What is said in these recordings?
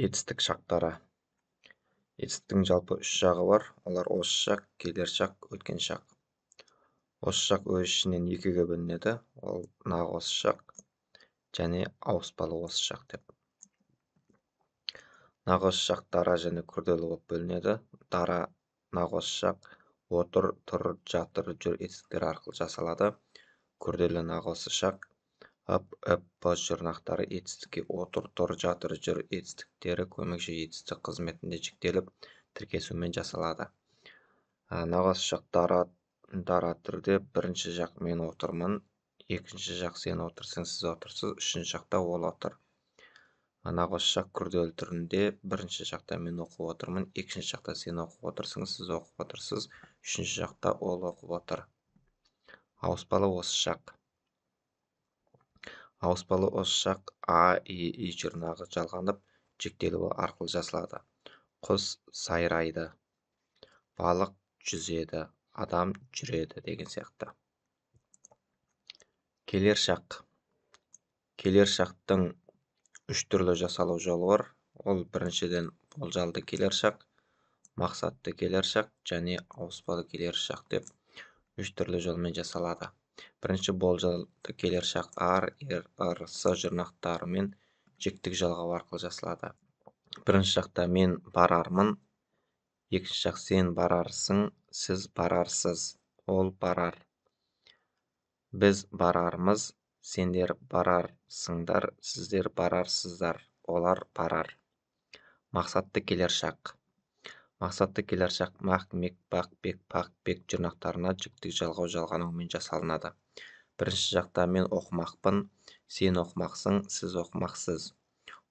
Етістік шақтары. Етістіктің жалпы үш жағы бар. Олар осы шақ, келер шақ, өткен шақ. Осы шақ өз ішінен екіге бөлінеді. Ол нақ осы шақ және ауыспалы осы шақ деп. Нақ осы шақ дара және күрделі болып бөлінеді. Дара нақ осы шақ отыр, тұр, жатыр, жүр етістіктері арқылы жасалады. Күрделі нақ осы шақ ып, п жұрнақтары етістікке отыр, тұр, жатыр, жүр етістіктері көмекші етістік қызметінде жіктеліп тіркесумен жасалады. Нақ осы шақ дара түрде бірінші жақ мен отырмын, екінші жақ сен отырсың, сіз отырсыз, үшінші жақта ол отыр. Нақ осы шақ күрделі түрінде бірінші жақта мен оқып отырмын, екінші жақта сен оқып отырсың, сіз оқып отырсыз, үшінші жақта ол оқып отыр. Ауыспалы осы шақ. Ауыспалы осы шақ а, и жұрнағы жалғанып, жіктелуі арқылы жасалады. Құс сайрайды, балық жүзеді, адам жүреді деген сияқты. Келер шақ. Келер шақтың үш түрлі жасалу жолы бар. Ол біріншіден болжалды келер шақ, мақсатты келер шақ және ауыспалы келер шақ деп үш түрлі жолмен жасалады. Бірінші болжалды келер шақ ар, р, с жұрнақтарымен жіктік жалғау арқылы жасалады. Бірінші шақта мен барармын, екінші шақ сен барарсың, сіз барарсыз, ол барар. Біз барармыз, сендер барарсыңдар, сіздер барарсыздар, олар барар. Мақсатты келер шақ. Мақсатты келер шақ мақ, мек, бақ, бек, пақ, бек жұрнақтарына жіктік жалғау жалғануымен жасалынады. Бірінші жақта мен оқымақпын, сен оқымақсың, сіз оқымақсыз,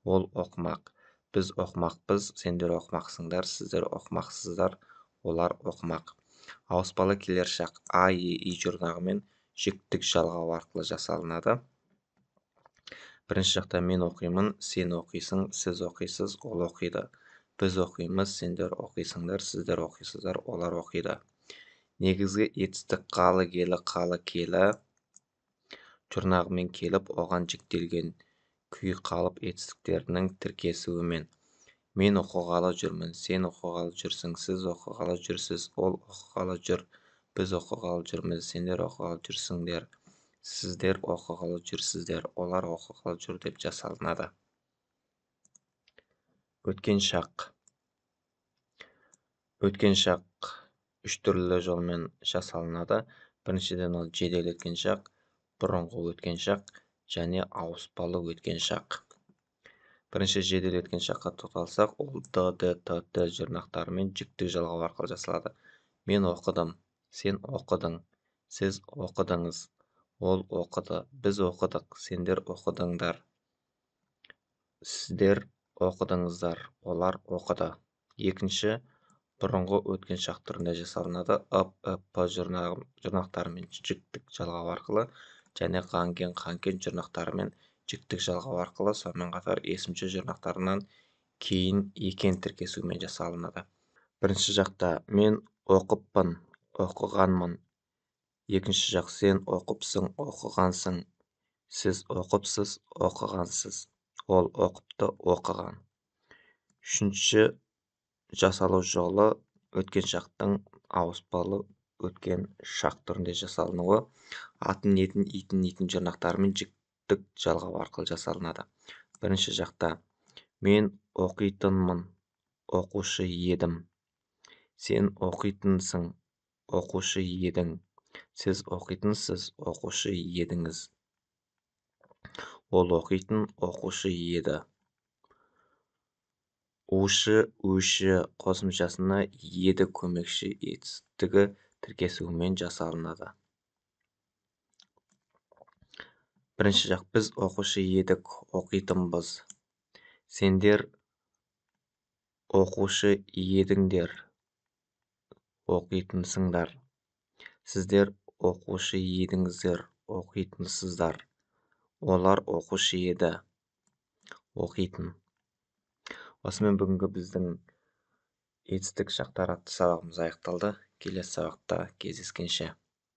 ол оқымақ. Біз оқымақпыз, сендер оқымақсыңдар, сіздер оқымақсыздар, олар оқымақ. Ауыспалы келер шақ а, и жұрнағымен жіктік жалғау арқылы жасалынады. Бірінші жақта мен оқимын, сен оқисың, сіз оқисыз, ол оқиды. Біз оқимыз, сендер оқисыңдар, сіздер оқисыздар, олар оқиды. Негізгі етістік қалы келі жұрнағымен келіп, оған жіктелген күй қалып етістіктерінің тіркесуімен. Мен оқығалы жүрмін, сен оқығалы жүрсің, сіз оқығалы жүрсіз, ол оқығалы жүр, біз оқығалы жүрміз, сендер оқығалы жүрсіңдер, сіздер оқығалы жүрсіздер, олар оқығалы жүр деп жасалынады. Өткен шақ. Өткен шақ үш түрлі жолмен жасалынады. Біріншіден ол жедел өткен шақ, бұрынғы өткен шақ және ауыспалы өткен шақ. Бірінші жедел өткен шаққа тоқталсақ, ол д, д, т, т жұрнақтарымен жіктік жалғау арқылы жасалады. Мен оқыдым, сен оқыдың, сіз оқыдыңыз, ол оқыды, біз оқыдық, сендер оқыдыңдар, сіздер оқыдыңыздар, олар оқыды. Екінші бұрынғы өткен шақ түрінде жасалынады. ып, п жұрнақтарымен жіктік жалғау арқылы және қанкен жұрнақтарымен жіктік жалғау арқылы, сонымен қатар есімші жұрнақтарынан кейін екен тіркесумен жасалынады. Бірінші жақта мен оқыппын, оқығанмын. Екінші жақ сен оқыпсың, оқығансың. Сіз оқыпсыз, оқығансыз. Ол оқыпты, оқыған. Үшінші жасалу жолы өткен шақтың ауыспалы өткен шақ түрінде жасалынуы. Атын, итін жұрнақтарымен жіктік жалғау арқылы жасалынады. Бірінші жақта мен оқитынмын, оқушы едім. Сен оқитынсың, оқушы едің. Сіз оқитынсыз, оқушы едіңіз. Ол оқитын, оқушы еді. Ушы, өші қосымшасына еді көмекші етістігі тіркесуімен жасалынады. Бірінші жақ біз оқушы едік, оқитынбыз. Сендер оқушы едіңдер, оқитынсыңдар. Сіздер оқушы едіңіздер, оқитынсыздар. Олар оқушы еді, оқитын. Осымен бүгінгі біздің етістік шақтар атты сабағымыз аяқталды. Келесі сабақта кездескенше.